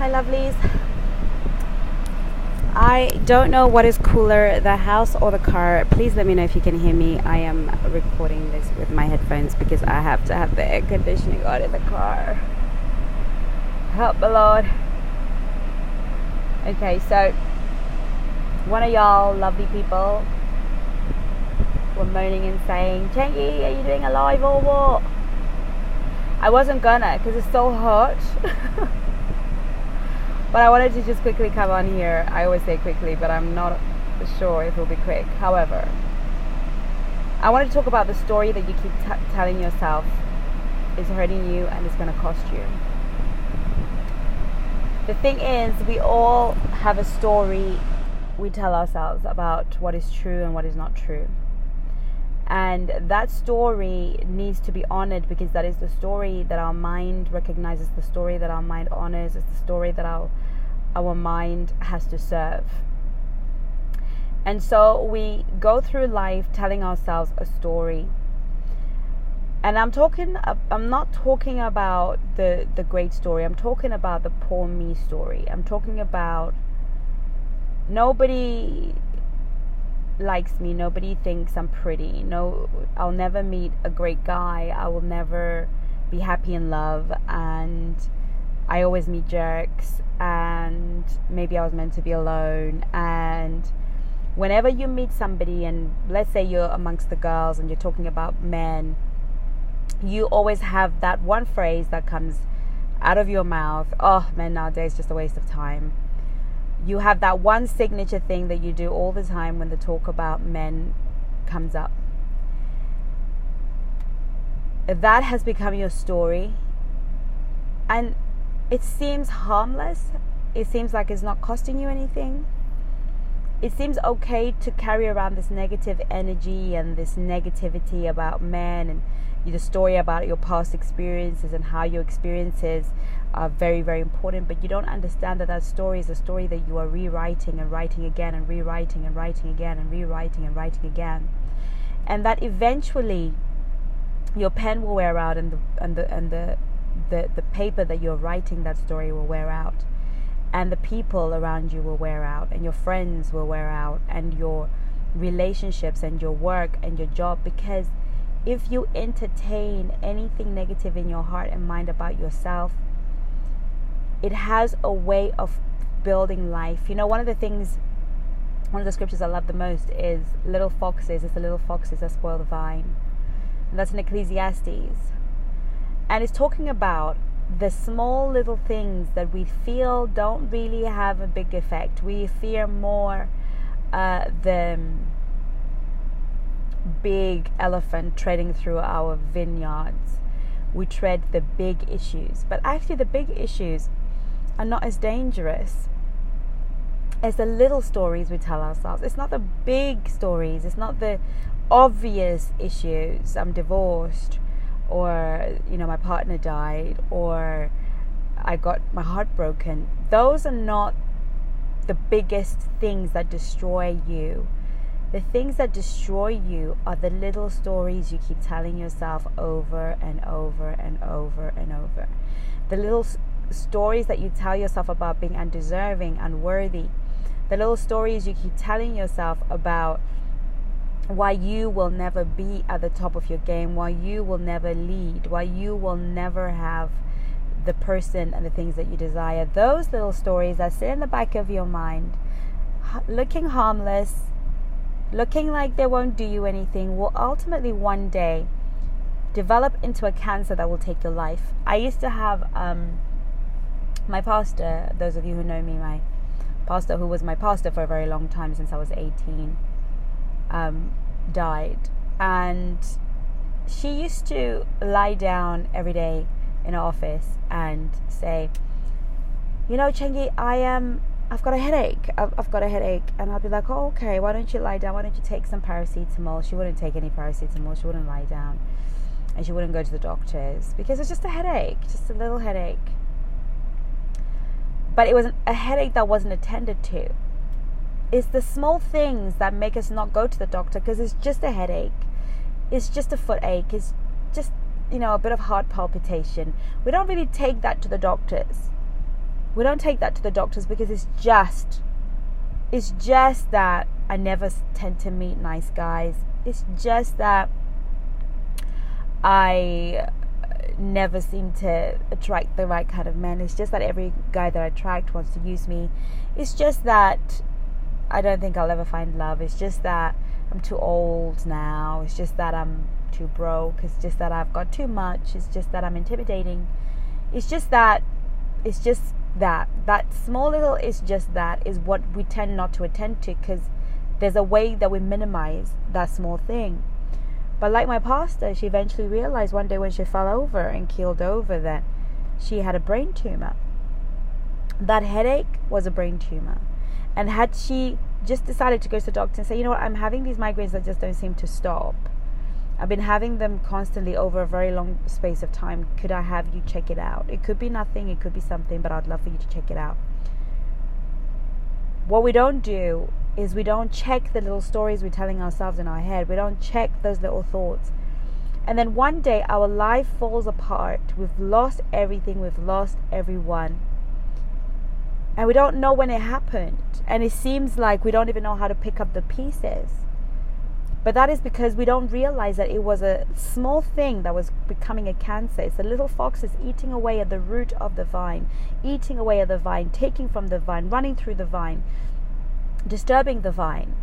Hi lovelies. I don't know what is cooler, the house or the car. Please let me know if you can hear me. I am recording this with my headphones because I have to have the air conditioning on in the car. Help the Lord. Okay, so one of y'all lovely people were moaning and saying, Chengi, are you doing a live or what? I wasn't gonna because it's so hot. But I wanted to just quickly come on here. I always say quickly, but I'm not sure if it'll be quick. However, I want to talk about the story that you keep telling yourself is hurting you and is going to cost you. The thing is, we all have a story we tell ourselves about what is true and what is not true. And that story needs to be honored because that is the story that our mind recognizes, the story that our mind honors, it's the story that our mind has to serve. And so we go through life telling ourselves a story. And I'm not talking about the great story. I'm talking about the poor me story. I'm talking about nobody likes me, nobody thinks I'm pretty, no, I'll never meet a great guy, I will never be happy in love, and I always meet jerks, and maybe I was meant to be alone. And whenever you meet somebody, and let's say you're amongst the girls and you're talking about men, you always have that one phrase that comes out of your mouth, oh, men nowadays just a waste of time. You have that one signature thing that you do all the time when the talk about men comes up. That has become your story. And it seems harmless. It seems like it's not costing you anything. It seems okay to carry around this negative energy and this negativity about men, and the story about your past experiences and how your experiences are very, very important. But you don't understand that story is a story that you are rewriting and writing again and rewriting and writing again and rewriting and writing again. And that eventually your pen will wear out, and the paper that you're writing that story will wear out, and the people around you will wear out, and your friends will wear out, and your relationships and your work and your job. Because if you entertain anything negative in your heart and mind about yourself, it has a way of building life. You know, one of the scriptures I love the most is little foxes. It's the little foxes that spoil the vine. And that's in Ecclesiastes. And it's talking about the small little things that we feel don't really have a big effect. We fear more the big elephant treading through our vineyards. We tread the big issues. But actually the big issues are not as dangerous as the little stories we tell ourselves. It's not the big stories. It's not the obvious issues. I'm divorced, or my partner died, or I got my heart broken. Those are not the biggest things that destroy you. The things that destroy you are the little stories you keep telling yourself over and over and over and over. The little stories that you tell yourself about being undeserving, unworthy. The little stories you keep telling yourself about why you will never be at the top of your game, why you will never lead, why you will never have the person and the things that you desire. Those little stories that sit in the back of your mind, looking harmless, looking like they won't do you anything, will ultimately one day develop into a cancer that will take your life. I used to have my pastor, those of you who know me, my pastor, who was my pastor for a very long time, since I was 18, died. And she used to lie down every day in her office and say, Chengi, I've got a headache. I've got a headache. And I'll be like, oh, okay, why don't you lie down? Why don't you take some paracetamol? She wouldn't take any paracetamol. She wouldn't lie down. And she wouldn't go to the doctors because it's just a headache, just a little headache. But it was a headache that wasn't attended to. It's the small things that make us not go to the doctor because it's just a headache. It's just a foot ache. It's just, a bit of heart palpitation. We don't really take that to the doctors. We don't take that to the doctors because it's just that I never tend to meet nice guys. It's just that I never seem to attract the right kind of men. It's just that every guy that I attract wants to use me. It's just that I don't think I'll ever find love. It's just that I'm too old now. It's just that I'm too broke. It's just that I've got too much. It's just that I'm intimidating. It's just that small little "it's just that" is what we tend not to attend to, because there's a way that we minimize that small thing. But like my pastor, she eventually realized one day when she fell over and keeled over that she had a brain tumor. That headache was a brain tumor. And had she just decided to go to the doctor and say, you know what, I'm having these migraines that just don't seem to stop. I've been having them constantly over a very long space of time. Could I have you check it out? It could be nothing, it could be something, but I'd love for you to check it out. What we don't do is we don't check the little stories we're telling ourselves in our head. We don't check those little thoughts. And then one day our life falls apart. We've lost everything. We've lost everyone. And we don't know when it happened. And it seems like we don't even know how to pick up the pieces. But that is because we don't realize that it was a small thing that was becoming a cancer. It's the little foxes eating away at the root of the vine, eating away at the vine, taking from the vine, running through the vine, disturbing the vine.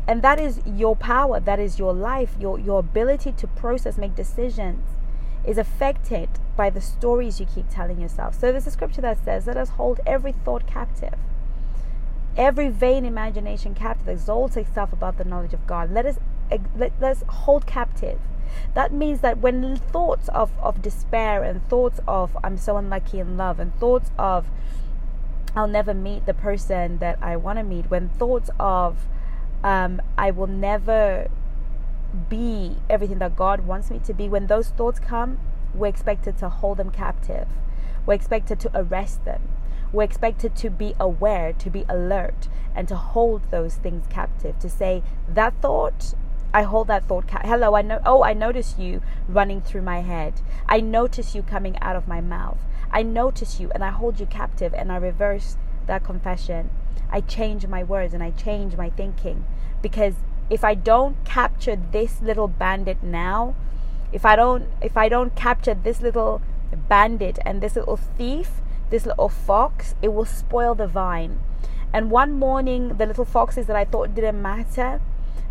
And that is your power. That is your life. Your ability to process, make decisions is affected by the stories you keep telling yourself. So there's a scripture that says, let us hold every thought captive, every vain imagination captive that exalts itself above the knowledge of God. Let's hold captive. That means that when thoughts of despair and thoughts of I'm so unlucky in love and thoughts of I'll never meet the person that I want to meet, when thoughts of I will never be everything that God wants me to be, when those thoughts come, we're expected to hold them captive. We're expected to arrest them. We're expected to be aware, to be alert, and to hold those things captive. To say, that thought, I hold that thought hello, I notice you running through my head. I notice you coming out of my mouth. I notice you, and I hold you captive, and I reverse that confession. I change my words and I change my thinking. Because if I don't capture this little bandit now, if I don't capture this little bandit and this little thief, this little fox, it will spoil the vine. And one morning, the little foxes that I thought didn't matter,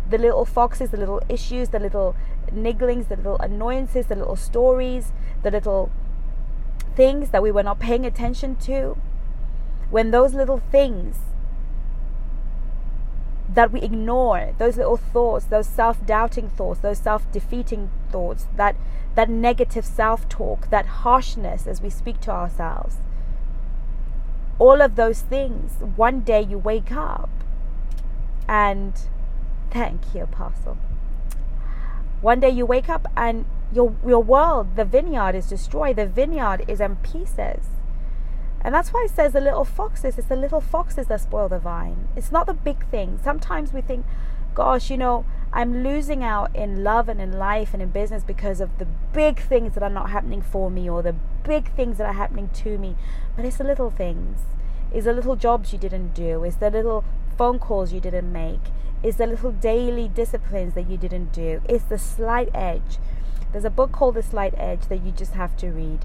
the little foxes, the little issues, the little nigglings, the little annoyances, the little stories, the little things that we were not paying attention to, when those little things that we ignore, those little thoughts, those self-doubting thoughts, those self-defeating thoughts, that negative self-talk, that harshness as we speak to ourselves, all of those things, one day you wake up and thank you, Apostle. One day you wake up and your world, the vineyard, is destroyed. The vineyard is in pieces. And that's why it says the little foxes. It's the little foxes that spoil the vine. It's not the big things. Sometimes we think, gosh, I'm losing out in love and in life and in business because of the big things that are not happening for me, or the big things that are happening to me. But it's the little things. It's the little jobs you didn't do. It's the little phone calls you didn't make. It's the little daily disciplines that you didn't do. It's the slight edge. There's a book called The Slight Edge that you just have to read.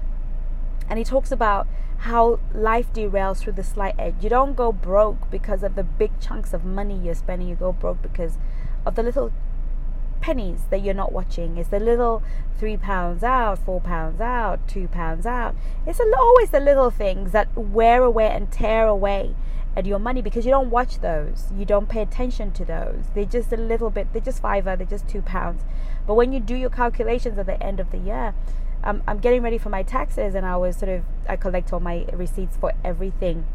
And he talks about how life derails through the slight edge. You don't go broke because of the big chunks of money you're spending. You go broke because of the little pennies that you're not watching. It's the little £3 out, £4 out, £2 out. It's always the little things that wear away and tear away at your money, because you don't watch those. You don't pay attention to those. They're just a little bit. They're just £5. They're just £2. But when you do your calculations at the end of the year, I'm getting ready for my taxes, and I collect all my receipts for everything.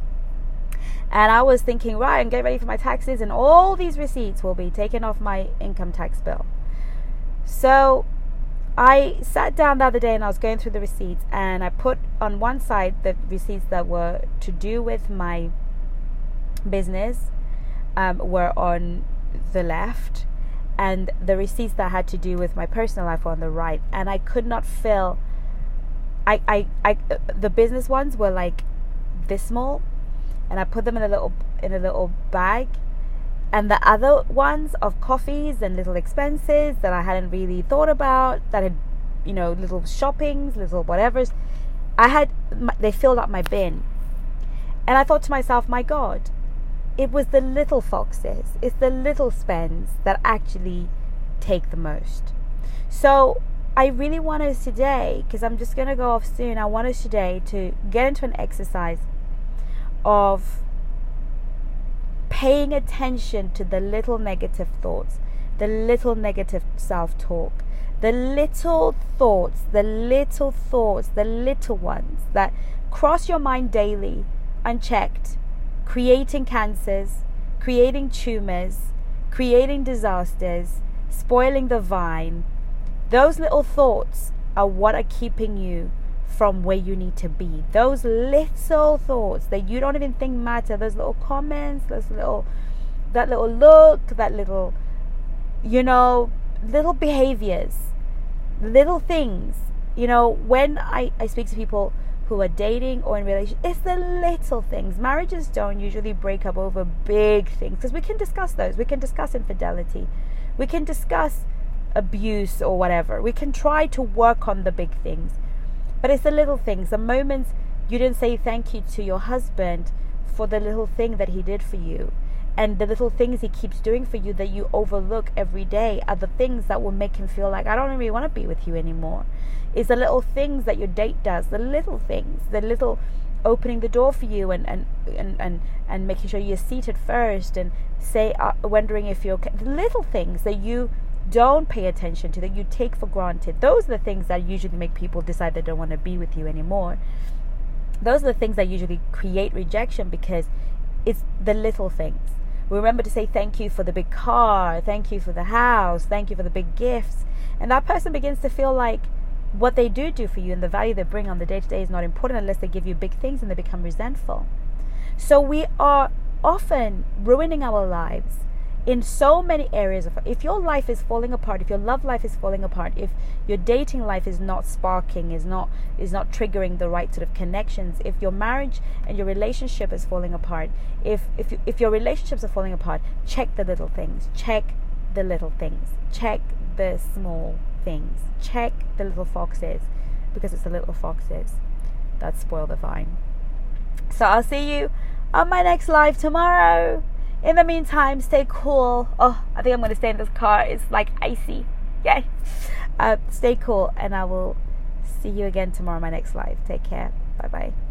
And I was thinking, right, I'm getting ready for my taxes, and all these receipts will be taken off my income tax bill. So I sat down the other day and I was going through the receipts, and I put on one side the receipts that were to do with my business were on the left, and the receipts that had to do with my personal life were on the right. And I could not fill the business ones were like this small, and I put them in a little bag. And the other ones of coffees and little expenses that I hadn't really thought about, that had, little shoppings, little whatevers, they filled up my bin. And I thought to myself, my God, it was the little foxes, it's the little spends that actually take the most. So I really want us today, because I'm just going to go off soon, I want us today to get into an exercise of paying attention to the little negative thoughts, the little negative self-talk, the little thoughts, the little ones that cross your mind daily unchecked, creating cancers, creating tumors, creating disasters, spoiling the vine. Those little thoughts are what are keeping you from where you need to be. Those little thoughts that you don't even think matter, those little comments, that little look, that little, little behaviors, little things. When I speak to people who are dating or in relation, it's the little things. Marriages don't usually break up over big things, because we can discuss those. We can discuss infidelity. We can discuss abuse or whatever. We can try to work on the big things. But it's the little things, the moments you didn't say thank you to your husband for the little thing that he did for you, and the little things he keeps doing for you that you overlook every day are the things that will make him feel like, I don't really want to be with you anymore. It's the little things that your date does, the little things, the little opening the door for you and making sure you're seated first, and wondering if you're okay. The little things that you don't pay attention to, that you take for granted. Those are the things that usually make people decide they don't want to be with you anymore. Those are the things that usually create rejection, because it's the little things. Remember to say thank you for the big car, thank you for the house, thank you for the big gifts, and that person begins to feel like what they do for you and the value they bring on the day-to-day is not important unless they give you big things, and they become resentful. So we are often ruining our lives in so many areas. If your life is falling apart, if your love life is falling apart, if your dating life is not sparking, is not triggering the right sort of connections, if your marriage and your relationship is falling apart, if your relationships are falling apart, check the little things, check the little things, check the small things, check the little foxes, because it's the little foxes that spoil the vine. So I'll see you on my next live tomorrow. In the meantime, stay cool. Oh, I think I'm going to stay in this car. It's like icy. Yay. Stay cool, and I will see you again tomorrow on my next live. Take care. Bye-bye.